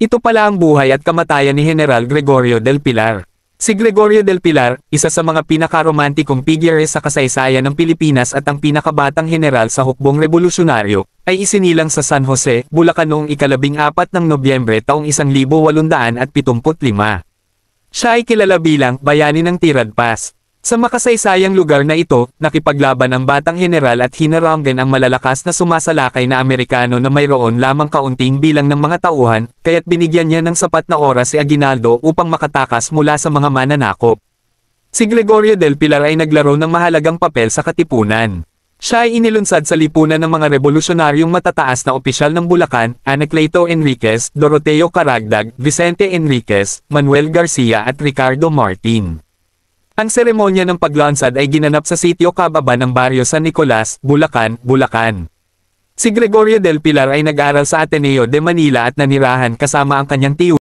Ito pala ang buhay at kamatayan ni General Gregorio del Pilar. Si Gregorio del Pilar, isa sa mga pinakaromantikong figure sa kasaysayan ng Pilipinas at ang pinakabatang general sa hukbong revolusyonaryo, ay isinilang sa San Jose, Bulacan noong ika-14 ng Nobyembre taong 1875. Siya ay kilala bilang bayani ng Tirad Pass. Sa makasaysayang lugar na ito, nakipaglaban ang batang general at hinaranggan ang malalakas na sumasalakay na Amerikano na mayroon lamang kaunting bilang ng mga tauhan, kaya't binigyan niya ng sapat na oras si Aguinaldo upang makatakas mula sa mga mananakop. Si Gregorio del Pilar ay naglaro ng mahalagang papel sa katipunan. Siya ay inilunsad sa lipunan ng mga revolusyonaryong matataas na opisyal ng Bulacan, Anacleto Enriquez, Doroteo Caragdag, Vicente Enriquez, Manuel Garcia at Ricardo Martin. Ang seremonya ng paglunsad ay ginanap sa sitio kababa ng baryo San Nicolas, Bulacan, Bulacan. Si Gregorio del Pilar ay nag-aral sa Ateneo de Manila at nanirahan kasama ang kanyang tiyuhin.